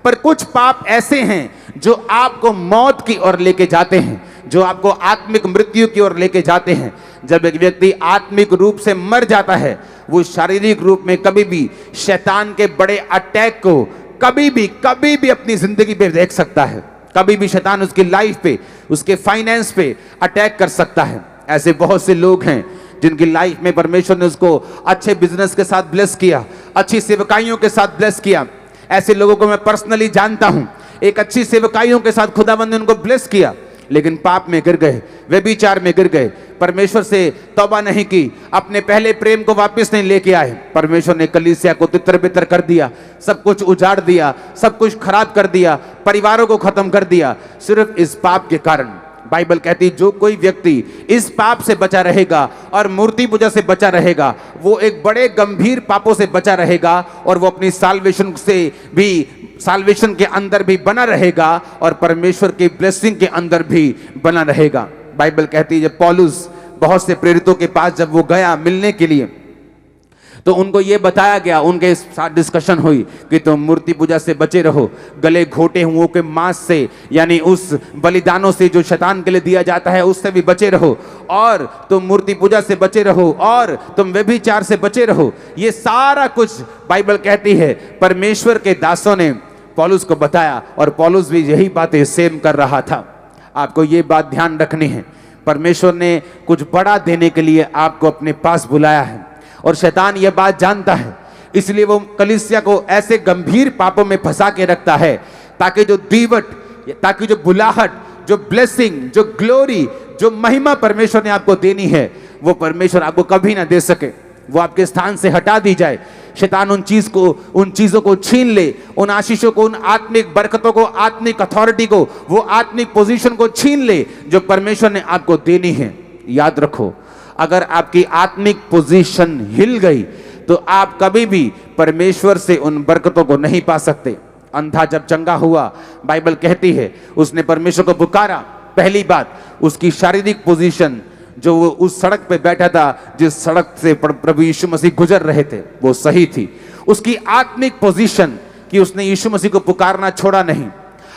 पर कुछ पाप ऐसे हैं जो आपको मौत की ओर लेके जाते हैं, जो आपको आत्मिक मृत्यु की ओर लेके जाते हैं। जब एक व्यक्ति आत्मिक रूप से मर जाता है, वो शारीरिक रूप में कभी भी शैतान के बड़े अटैक को कभी भी अपनी जिंदगी पे देख सकता है। कभी भी शैतान उसकी लाइफ पे, उसके फाइनेंस पे अटैक कर सकता है। ऐसे बहुत से लोग हैं जिनकी लाइफ में परमेश्वर ने उसको अच्छे बिजनेस के साथ ब्लेस किया, अच्छी सेवकाइयों के साथ ब्लेस किया। ऐसे लोगों को मैं पर्सनली जानता हूं, एक अच्छी सेवकाइयों के साथ खुदावंद ने उनको ब्लेस किया, लेकिन पाप में गिर गए, व्यभिचार में गिर गए, परमेश्वर से तौबा नहीं की, अपने पहले प्रेम को वापस नहीं लेके आए। परमेश्वर ने कलीसिया को तितर बितर कर दिया, सब कुछ उजाड़ दिया, सब कुछ खराब कर दिया, परिवारों को खत्म कर दिया, सिर्फ इस पाप के कारण। बाइबल कहती है जो कोई व्यक्ति इस पाप से बचा रहेगा और मूर्ति पूजा से बचा रहेगा, वो एक बड़े गंभीर पापों से बचा रहेगा और वो अपनी साल्वेशन के अंदर भी बना रहेगा और परमेश्वर की ब्लेसिंग के अंदर भी बना रहेगा। बाइबल कहती है जब पौलुस बहुत से प्रेरितों के पास जब वो गया मिलने के लिए, तो उनको ये बताया गया, उनके साथ डिस्कशन हुई कि तुम मूर्ति पूजा से बचे रहो, गले घोटे हुओं के मांस से, यानी उस बलिदानों से जो शैतान के लिए दिया जाता है, उससे भी बचे रहो, और तुम मूर्ति पूजा से बचे रहो, और तुम व्यभिचार से बचे रहो। ये सारा कुछ बाइबल कहती है परमेश्वर के दासों ने पौलुस को बताया, और पौलुस भी यही बातें सेम कर रहा था। आपको ये बात ध्यान रखनी है, परमेश्वर ने कुछ बड़ा देने के लिए आपको अपने पास बुलाया है, और शैतान यह बात जानता है, इसलिए वो कलीसिया को ऐसे गंभीर पापों में फंसा के रखता है ताकि जो दीवट, ताकि जो बुलाहट, जो ब्लेसिंग, जो ग्लोरी, जो महिमा परमेश्वर ने आपको देनी है, वो परमेश्वर आपको कभी ना दे सके, वो आपके स्थान से हटा दी जाए। शैतान उन चीजों को छीन ले, उन आशीषों को, उन आत्मिक बरकतों को, आत्मिक अथॉरिटी को, वो आत्मिक पोजीशन को छीन ले जो परमेश्वर ने आपको देनी है। याद रखो, अगर आपकी आत्मिक पोजीशन हिल गई तो आप कभी भी परमेश्वर से उन बरकतों को नहीं पा सकते। अंधा जब चंगा हुआ, बाइबल कहती है उसने परमेश्वर को पुकारा, पहली बात उसकी शारीरिक पोजीशन, जो वो उस सड़क पे बैठा था जिस सड़क से प्रभु यीशु मसीह गुजर रहे थे, वो सही थी। उसकी आत्मिक पोजीशन कि उसने यीशु मसीह को पुकारना छोड़ा नहीं,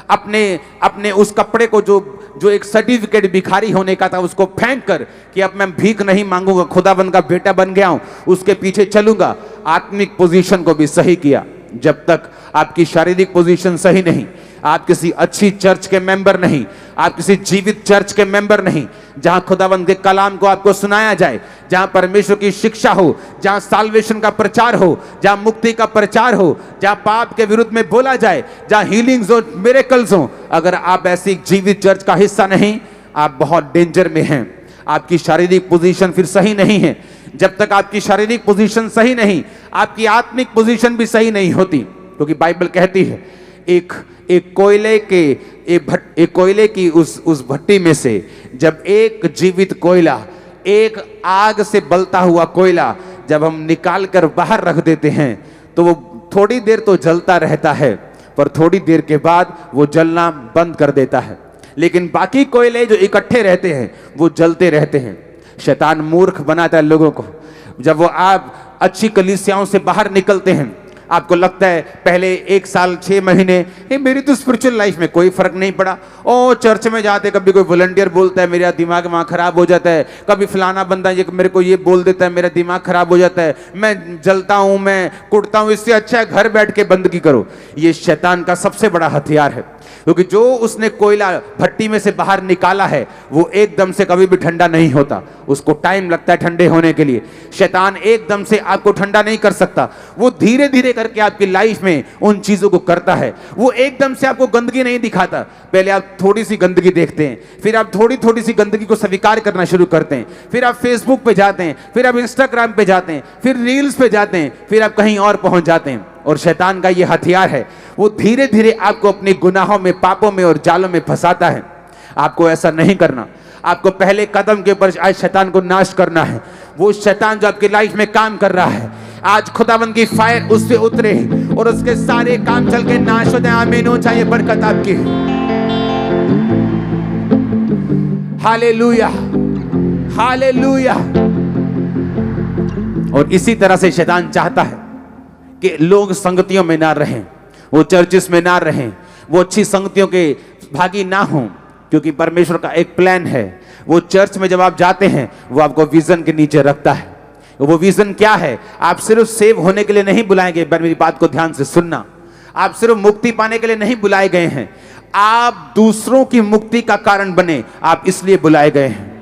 अपने उस कपड़े को जो एक सर्टिफिकेट भिखारी होने का था उसको फेंक कर कि अब मैं भीख नहीं मांगूंगा, खुदाबंद का बेटा बन गया हूं, उसके पीछे चलूंगा। आत्मिक पोजीशन को भी सही किया। जब तक आपकी शारीरिक पोजीशन सही नहीं, आप किसी अच्छी चर्च के मेंबर नहीं, आप किसी जीवित चर्च के मेंबर नहीं, जहां खुदावंद के कलाम को आपको सुनाया जाए, जहां परमेश्वर की शिक्षा हो, जहां साल्वेशन का प्रचार हो, जहां मुक्ति का प्रचार हो, जहां पाप के विरुद्ध में बोला जाए, जहां हीलिंग्स हो, मिरेकल्स हो, अगर आप ऐसी जीवित चर्च का हिस्सा नहीं, आप बहुत डेंजर में हैं। आपकी शारीरिक पोजीशन फिर सही नहीं है। जब तक आपकी शारीरिक पोजीशन सही नहीं, आपकी आत्मिक पोजीशन भी सही नहीं होती, क्योंकि बाइबल कहती है एक कोयले की उस भट्टी में से जब एक जीवित कोयला, एक आग से बलता हुआ कोयला जब हम निकाल कर बाहर रख देते हैं, तो वो थोड़ी देर तो जलता रहता है, पर थोड़ी देर के बाद वो जलना बंद कर देता है। लेकिन बाकी कोयले जो इकट्ठे रहते हैं वो जलते रहते हैं। शैतान मूर्ख बनाता है लोगों को। जब वो आप अच्छी कलीसियाओं से बाहर निकलते हैं, आपको लगता है पहले 1 साल 6 महीने मेरी तो स्पिरिचुअल लाइफ में कोई फर्क नहीं पड़ा। ओ चर्च में जाते कभी कोई वॉलंटियर बोलता है मेरा दिमाग वहाँ खराब हो जाता है, कभी फलाना बंदा ये मेरे को ये बोल देता है मेरा दिमाग खराब हो जाता है, मैं जलता हूँ, मैं कुटता हूँ। इससे अच्छा है घर बैठ के बंदगी करो। ये शैतान का सबसे बड़ा हथियार है, क्योंकि जो उसने कोयला भट्टी में से बाहर निकाला है वो एकदम से कभी भी ठंडा नहीं होता, उसको टाइम लगता है ठंडे होने के लिए। शैतान एकदम से आपको ठंडा नहीं कर सकता, वो धीरे धीरे करके आपकी लाइफ में उन चीजों को करता है। वो एकदम से आपको गंदगी नहीं दिखाता, पहले आप थोड़ी सी गंदगी देखते हैं, फिर आप थोड़ी थोड़ी सी गंदगी को स्वीकार करना शुरू करते हैं, फिर आप फेसबुक पे जाते हैं, फिर आप इंस्टाग्राम पे जाते हैं, फिर रील्स पे जाते हैं, फिर आप कहीं और पहुंच जाते हैं। और शैतान का ये हथियार है, वो धीरे धीरे आपको अपने गुनाहों में, पापों में और जालों में फंसाता है। आपको ऐसा नहीं करना। आपको पहले कदम के ऊपर आज शैतान को नाश करना है। वो शैतान जो आपकी लाइफ में काम कर रहा है, आज खुदावंद की फायर उस पे उतरे और उसके सारे काम चल के नाश हो जाए। आमीन हो चाहिए बरकत आपकी। Hallelujah, hallelujah. और इसी तरह से शैतान चाहता है कि लोग संगतियों में ना रहें, वो चर्चिस में ना रहें, वो अच्छी संगतियों के भागी ना हों, क्योंकि परमेश्वर का एक प्लान है। वो चर्च में जब आप जाते हैं वो आपको विजन के नीचे रखता है। वो विजन क्या है? आप सिर्फ सेव होने के लिए नहीं बुलाए गए, मेरी बात को ध्यान से सुनना। आप सिर्फ मुक्ति पाने के लिए नहीं बुलाए गए हैं, आप दूसरों की मुक्ति का कारण बने, आप इसलिए बुलाए गए हैं।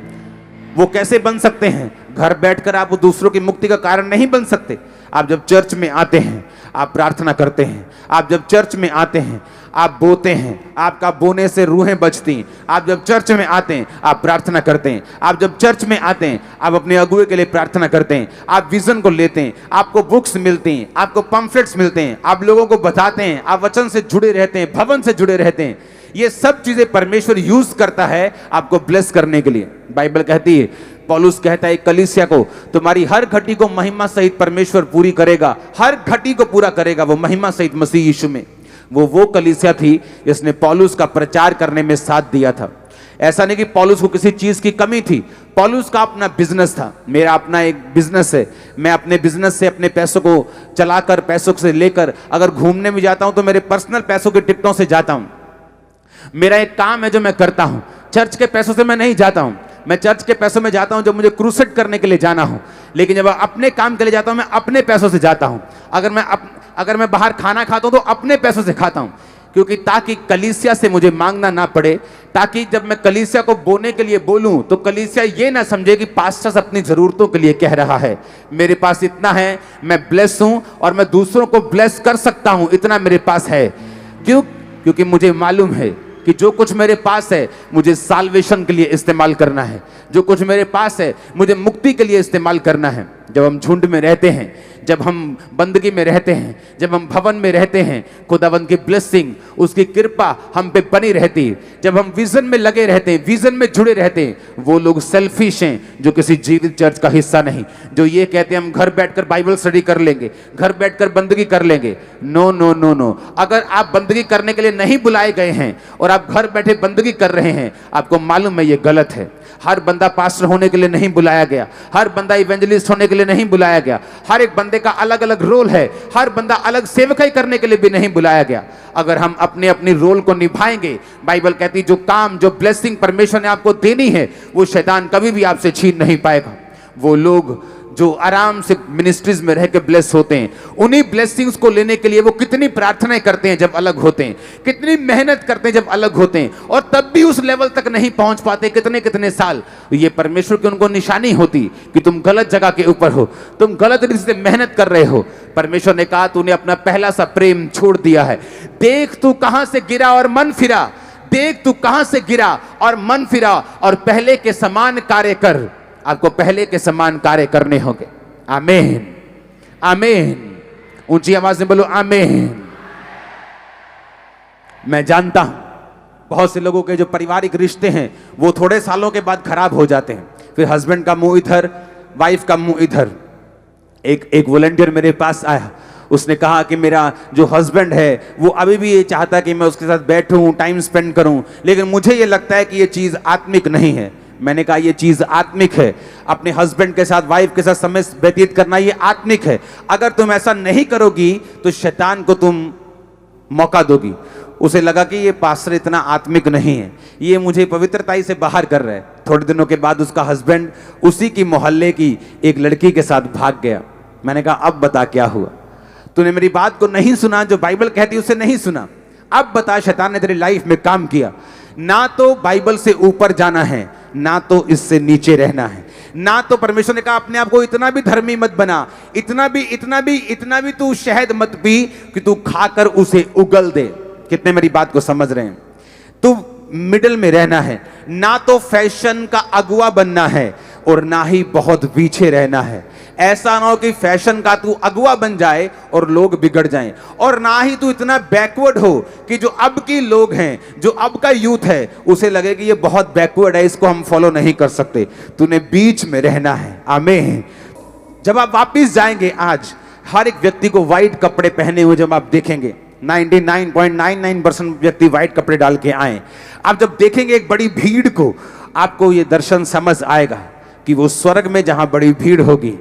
वो कैसे बन सकते हैं? घर बैठकर आप दूसरों की मुक्ति का कारण नहीं बन सकते। आप जब चर्च में आते हैं आप प्रार्थना करते हैं। आप जब चर्च में आते हैं आप बोते हैं, आपका बोने से रूहें बचती हैं। आप जब चर्च में आते हैं आप प्रार्थना करते हैं। आप जब चर्च में आते हैं आप अपने अगुए के लिए प्रार्थना करते हैं। आप विजन को लेते हैं, आपको बुक्स मिलती हैं, आपको पम्फलेट्स मिलते हैं, आप लोगों को बताते हैं, आप वचन से जुड़े रहते हैं, भवन से जुड़े रहते हैं। ये सब चीजें परमेश्वर यूज करता है आपको ब्लेस करने के लिए। बाइबल कहती है, पौलुस कहता है कलीसिया को, तुम्हारी हर घटी को महिमा सहित परमेश्वर पूरी करेगा। हर घटी को पूरा करेगा वो महिमा सहित मसीह यीशु में। वो कलीसिया थी जिसने पौलुस का प्रचार करने में साथ दिया था। ऐसा नहीं कि पौलुस को किसी चीज की कमी थी, पौलुस का अपना बिजनेस था। मेरा अपना एक बिजनेस है, मैं अपने बिजनेस से अपने पैसों को चलाकर, पैसों से लेकर अगर घूमने में जाता हूं तो मेरे पर्सनल पैसों के टिकटों से जाता हूं। मेरा एक काम है जो मैं करता हूं, चर्च के पैसों से मैं नहीं जाता हूं। मैं चर्च के पैसों में जाता हूं जब मुझे क्रूसेड करने के लिए जाना हो, लेकिन जब अपने काम के लिए जाता हूं मैं अपने पैसों से जाता हूं। अगर मैं बाहर खाना खाता हूं तो अपने पैसों से खाता हूं, क्योंकि ताकि कलीसिया से मुझे मांगना ना पड़े, ताकि जब मैं कलीसिया को बोने के लिए बोलूं तो कलीसिया ये ना समझे कि पास्टर अपनी जरूरतों के लिए कह रहा है। मेरे पास इतना है, मैं ब्लेस हूं और मैं दूसरों को ब्लेस कर सकता हूं, इतना मेरे पास है। क्योंकि मुझे मालूम है कि जो कुछ मेरे पास है मुझे साल्वेशन के लिए इस्तेमाल करना है, जो कुछ मेरे पास है मुझे मुक्ति के लिए इस्तेमाल करना है। जब हम झुंड में रहते हैं, जब हम बंदगी में रहते हैं, जब हम भवन में रहते हैं, खुदावंद की ब्लेसिंग, उसकी कृपा हम पे बनी रहती है। जब हम विजन में लगे रहते हैं, विजन में जुड़े रहते हैं, वो लोग सेल्फिश हैं जो किसी जीवित चर्च का हिस्सा नहीं, जो ये कहते हैं हम घर बैठकर बाइबल स्टडी कर लेंगे, घर बैठकर बंदगी कर लेंगे। नो नो नो नो, अगर आप बंदगी करने के लिए नहीं बुलाए गए हैं और आप घर बैठे बंदगी कर रहे हैं, आपको मालूम है ये गलत है। हर बंदा पास्टर होने के लिए नहीं बुलाया गया, हर बंदा इवेंजलिस्ट होने के लिए नहीं बुलाया गया। हर एक बंदे का अलग अलग रोल है, हर बंदा अलग सेवकाई करने के लिए भी नहीं बुलाया गया। अगर हम अपने अपने रोल को निभाएंगे, बाइबल कहती है जो काम, जो ब्लेसिंग परमेश्वर ने आपको देनी है वो शैतान कभी भी आपसे छीन नहीं पाएगा। वो लोग जो आराम से मिनिस्ट्रीज में रह के ब्लेस होते हैं, उन्हीं ब्लेसिंग्स को लेने के लिए वो कितनी प्रार्थनाएं करते हैं जब अलग होते हैं, कितनी मेहनत करते हैं जब अलग होते हैं, और तब भी उस लेवल तक नहीं पहुंच पाते कितने कितने साल। ये परमेश्वर की उनको निशानी होती कि तुम गलत जगह के ऊपर हो, तुम गलत रीति से मेहनत कर रहे हो। परमेश्वर ने कहा तूने अपना पहला सा प्रेम छोड़ दिया है। देख तू कहां से गिरा और मन फिरा, देख तू कहां से गिरा और मन फिरा और पहले के समान कार्य कर। आपको पहले के समान कार्य करने होंगे। आमीन, आमीन। ऊंची आवाज में बोलो आमीन। मैं जानता हूं बहुत से लोगों के जो पारिवारिक रिश्ते हैं वो थोड़े सालों के बाद खराब हो जाते हैं। फिर हस्बैंड का मुंह इधर, वाइफ का मुंह इधर। एक वॉलंटियर मेरे पास आया, उसने कहा कि मेरा जो हस्बैंड है वो अभी भी ये चाहता है कि मैं उसके साथ बैठूं, टाइम स्पेंड करूं, लेकिन मुझे ये लगता है कि ये चीज आत्मिक नहीं है। मैंने कहा ये चीज आत्मिक है, अपने हस्बैंड के साथ, वाइफ के साथ समय व्यतीत करना ये आत्मिक है। अगर तुम ऐसा नहीं करोगी तो शैतान को तुम मौका दोगी। उसे लगा कि ये पास्टर इतना आत्मिक नहीं है, ये मुझे पवित्रताई से बाहर कर रहा है। थोड़े दिनों के बाद उसका हस्बैंड उसी की मोहल्ले की एक लड़की के साथ भाग गया। मैंने कहा अब बता क्या हुआ, तूने मेरी बात को नहीं सुना, जो बाइबल कहती उसे नहीं सुना। अब बता, शैतान ने तेरी लाइफ में काम किया। ना तो बाइबल से ऊपर जाना है, ना तो इससे नीचे रहना है, ना तो परमेश्वर ने कहा अपने आप को इतना भी धर्मी मत बना, इतना भी तू शहद मत पी कि तू खाकर उसे उगल दे। कितने मेरी बात को समझ रहे हैं? तू मिडिल में रहना है, ना तो फैशन का अगुआ बनना है और ना ही बहुत पीछे रहना है। ऐसा ना हो कि फैशन का तू अगुआ बन जाए और लोग बिगड़ जाएं, और ना ही तू इतना बैकवर्ड हो कि जो अब की लोग हैं, जो अब का यूथ है, उसे लगे कि ये बहुत बैकवर्ड है, इसको हम फॉलो नहीं कर सकते। तूने बीच में रहना है। आमीन। जब आप वापिस जाएंगे आज हर एक व्यक्ति को व्हाइट कपड़े पहने हुए जब आप देखेंगे, 99.99% व्यक्ति व्हाइट कपड़े डाल के आए, आप जब देखेंगे एक बड़ी भीड़ को, आपको ये दर्शन समझ आएगा कि वो स्वर्ग में जहां बड़ी भीड़ होगी,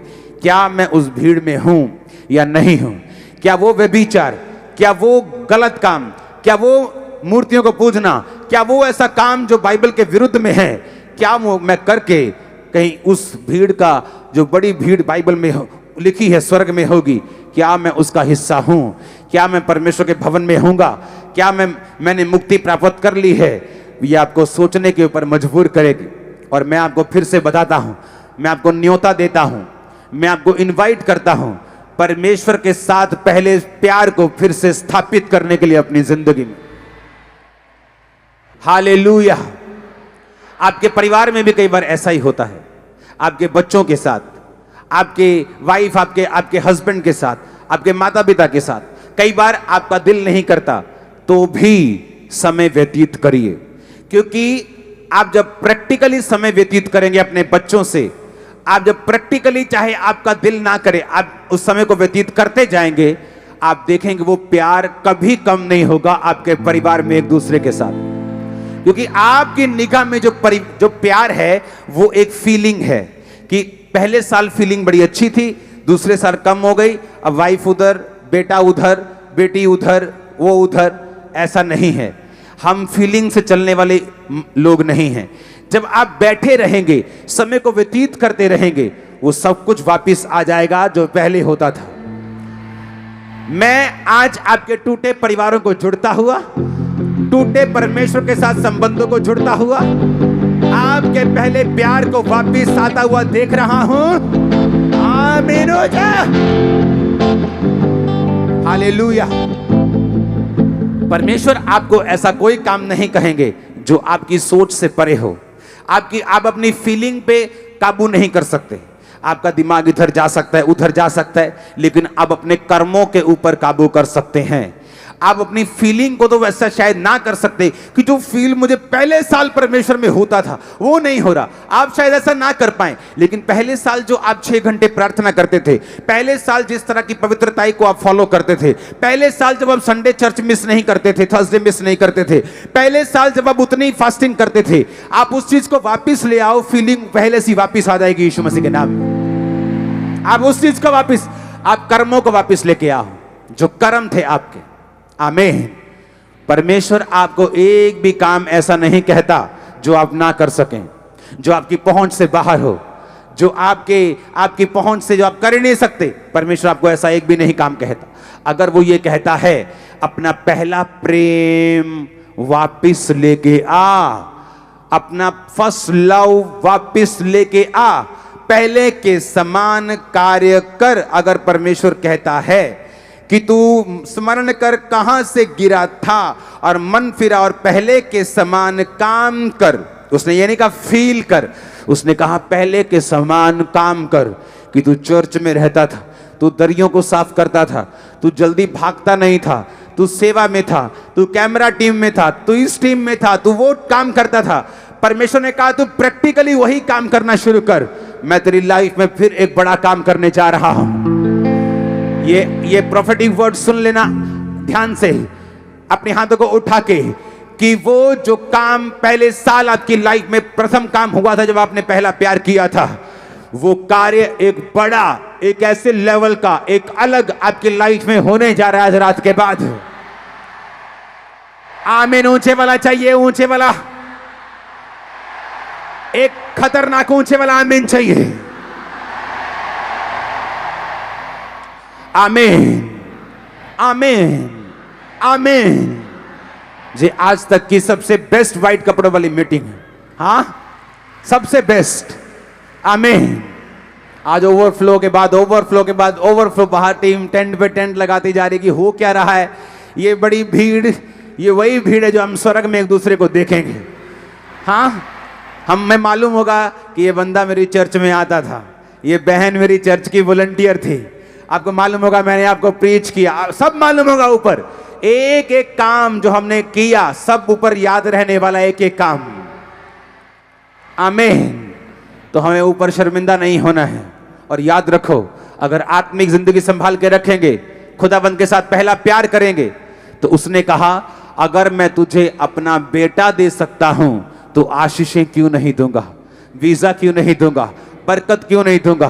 क्या मैं उस भीड़ में हूं या नहीं हूं? क्या वो व्यभिचार, क्या वो गलत काम, क्या वो मूर्तियों को पूजना, क्या वो ऐसा काम जो बाइबल के विरुद्ध में है, क्या वो मैं करके कहीं उस भीड़ का, जो बड़ी भीड़ बाइबल में लिखी है स्वर्ग में होगी, क्या मैं उसका हिस्सा हूं? क्या मैं परमेश्वर के भवन में होऊंगा? क्या मैंने मुक्ति प्राप्त कर ली है? ये आपको सोचने के ऊपर मजबूर करेगी। और मैं आपको फिर से बताता हूं, मैं आपको न्योता देता हूं, मैं आपको इनवाइट करता हूं परमेश्वर के साथ पहले प्यार को फिर से स्थापित करने के लिए अपनी जिंदगी में। हालेलुया। आपके परिवार में भी कई बार ऐसा ही होता है, आपके बच्चों के साथ, आपके वाइफ, आपके हस्बैंड के साथ, आपके माता पिता के साथ, कई बार आपका दिल नहीं करता, तो भी समय व्यतीत करिए, क्योंकि आप जब प्रैक्टिकली समय व्यतीत करेंगे अपने बच्चों से, आप जब प्रैक्टिकली, चाहे आपका दिल ना करे, आप उस समय को व्यतीत करते जाएंगे, आप देखेंगे वो प्यार कभी कम नहीं होगा आपके परिवार में एक दूसरे के साथ। क्योंकि आपकी निगाह में जो प्यार है वो एक फीलिंग है कि पहले साल फीलिंग बड़ी अच्छी थी, दूसरे साल कम हो गई, अब वाइफ उधर, बेटा उधर, बेटी उधर, वो उधर, ऐसा नहीं है। हम फीलिंग से चलने वाले लोग नहीं हैं। जब आप बैठे रहेंगे, समय को व्यतीत करते रहेंगे, वो सब कुछ वापस आ जाएगा जो पहले होता था। मैं आज आपके टूटे परिवारों को जुड़ता हुआ, टूटे परमेश्वर के साथ संबंधों को जुड़ता हुआ, आपके पहले प्यार को वापस आता हुआ देख रहा हूं। आमीन हो जा। हालेलुया। परमेश्वर आपको ऐसा कोई काम नहीं कहेंगे जो आपकी सोच से परे हो। आप अपनी फीलिंग पे काबू नहीं कर सकते। आपका दिमाग इधर जा सकता है, उधर जा सकता है, लेकिन आप अपने कर्मों के ऊपर काबू कर सकते हैं। आप अपनी फीलिंग को तो वैसा शायद ना कर सकते कि जो फील मुझे पहले साल परमेश्वर में होता था वो नहीं हो रहा, आप शायद ऐसा ना कर पाए। लेकिन पहले साल जो आप 6 घंटे प्रार्थना करते थे, पहले साल जिस तरह की पवित्रताई को आप फॉलो करते थे, पहले साल जब आप संडे चर्च मिस नहीं करते थे, थर्सडे मिस नहीं करते थे, पहले साल जब आप उतनी फास्टिंग करते थे, आप उस चीज को वापिस ले आओ। फीलिंग पहले से वापिस आ जाएगी यीशु मसीह के नाम में। आप उस चीज को वापिस, आप कर्मों को वापिस लेके आओ जो कर्म थे आपके। आमीन। परमेश्वर आपको एक भी काम ऐसा नहीं कहता जो आप ना कर सकें, जो आपकी पहुंच से बाहर हो, जो आपकी पहुंच से जो आप कर ही नहीं सकते। परमेश्वर आपको ऐसा एक भी नहीं काम कहता। अगर वो ये कहता है अपना पहला प्रेम वापिस लेके आ, अपना फर्स्ट लव वापिस लेके आ, पहले के समान कार्य कर। अगर परमेश्वर कहता है कि तू स्मरण कर कहां से गिरा था और मन फिरा और पहले के समान काम कर, उसने ये नहीं कहा फील कर, उसने कहा पहले के समान काम कर। कि तू चर्च में रहता था, तू दरियों को साफ करता था, तू जल्दी भागता नहीं था, तू सेवा में था, तू कैमरा टीम में था, तू इस टीम में था, तू वो काम करता था। परमेश्वर ने कहा तू प्रैक्टिकली वही काम करना शुरू कर। मैं तेरी लाइफ में फिर एक बड़ा काम करने जा रहा हूं। ये प्रोफेटिक वर्ड सुन लेना ध्यान से, अपने हाथों को उठा के, कि वो जो काम पहले साल आपकी लाइफ में प्रथम काम हुआ था जब आपने पहला प्यार किया था, वो कार्य एक बड़ा, एक ऐसे लेवल का, एक अलग आपकी लाइफ में होने जा रहा है आज रात के बाद। आमीन। ऊंचे वाला चाहिए, ऊंचे वाला, एक खतरनाक ऊंचे वाला आमीन चाहिए। आमीन, आमीन, आमीन। जी आज तक की सबसे बेस्ट व्हाइट कपड़ों वाली मीटिंग है। हाँ, सबसे बेस्ट। आमीन। आज ओवरफ्लो के बाद ओवरफ्लो, बाहर टीम टेंट पे टेंट लगाती जा रही कि हो क्या रहा है। ये बड़ी भीड़, ये वही भीड़ है जो हम स्वर्ग में एक दूसरे को देखेंगे। हाँ, हमें मालूम होगा कि ये बंदा मेरी चर्च में आता था, ये बहन मेरी चर्च की वॉलंटियर थी। आपको मालूम होगा मैंने आपको प्रीच किया, सब मालूम होगा। ऊपर एक एक काम जो हमने किया, सब ऊपर याद रहने वाला एक एक काम। आमीन। तो हमें ऊपर शर्मिंदा नहीं होना है। और याद रखो, अगर आत्मिक जिंदगी संभाल के रखेंगे, खुदाबंद के साथ पहला प्यार करेंगे। तो उसने कहा, अगर मैं तुझे अपना बेटा दे सकता हूं तो आशीषें क्यों नहीं दूंगा, वीजा क्यों नहीं दूंगा, बरकत क्यों नहीं दूंगा,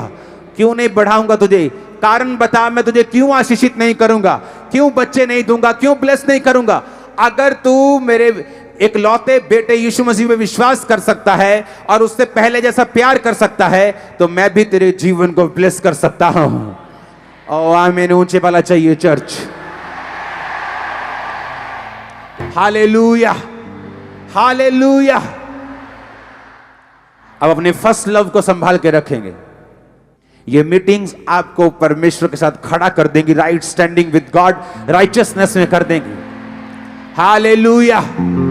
क्यों नहीं बढ़ाऊंगा तुझे। कारण बता, मैं तुझे क्यों आशीषित नहीं करूंगा, क्यों बच्चे नहीं दूंगा, क्यों ब्लेस नहीं करूंगा। अगर तू मेरे एक लौते बेटे यीशु मसीह में विश्वास कर सकता है और उससे पहले जैसा प्यार कर सकता है, तो मैं भी तेरे जीवन को ब्लेस कर सकता हूं। ओ आमीन, ऊंचे वाला चाहिए चर्च। Hallelujah, hallelujah. अब अपने फर्स्ट लव को संभाल के रखेंगे। ये मीटिंग्स आपको परमेश्वर के साथ खड़ा कर देंगी, right standing with God, righteousness में कर देंगी। हालेलुया।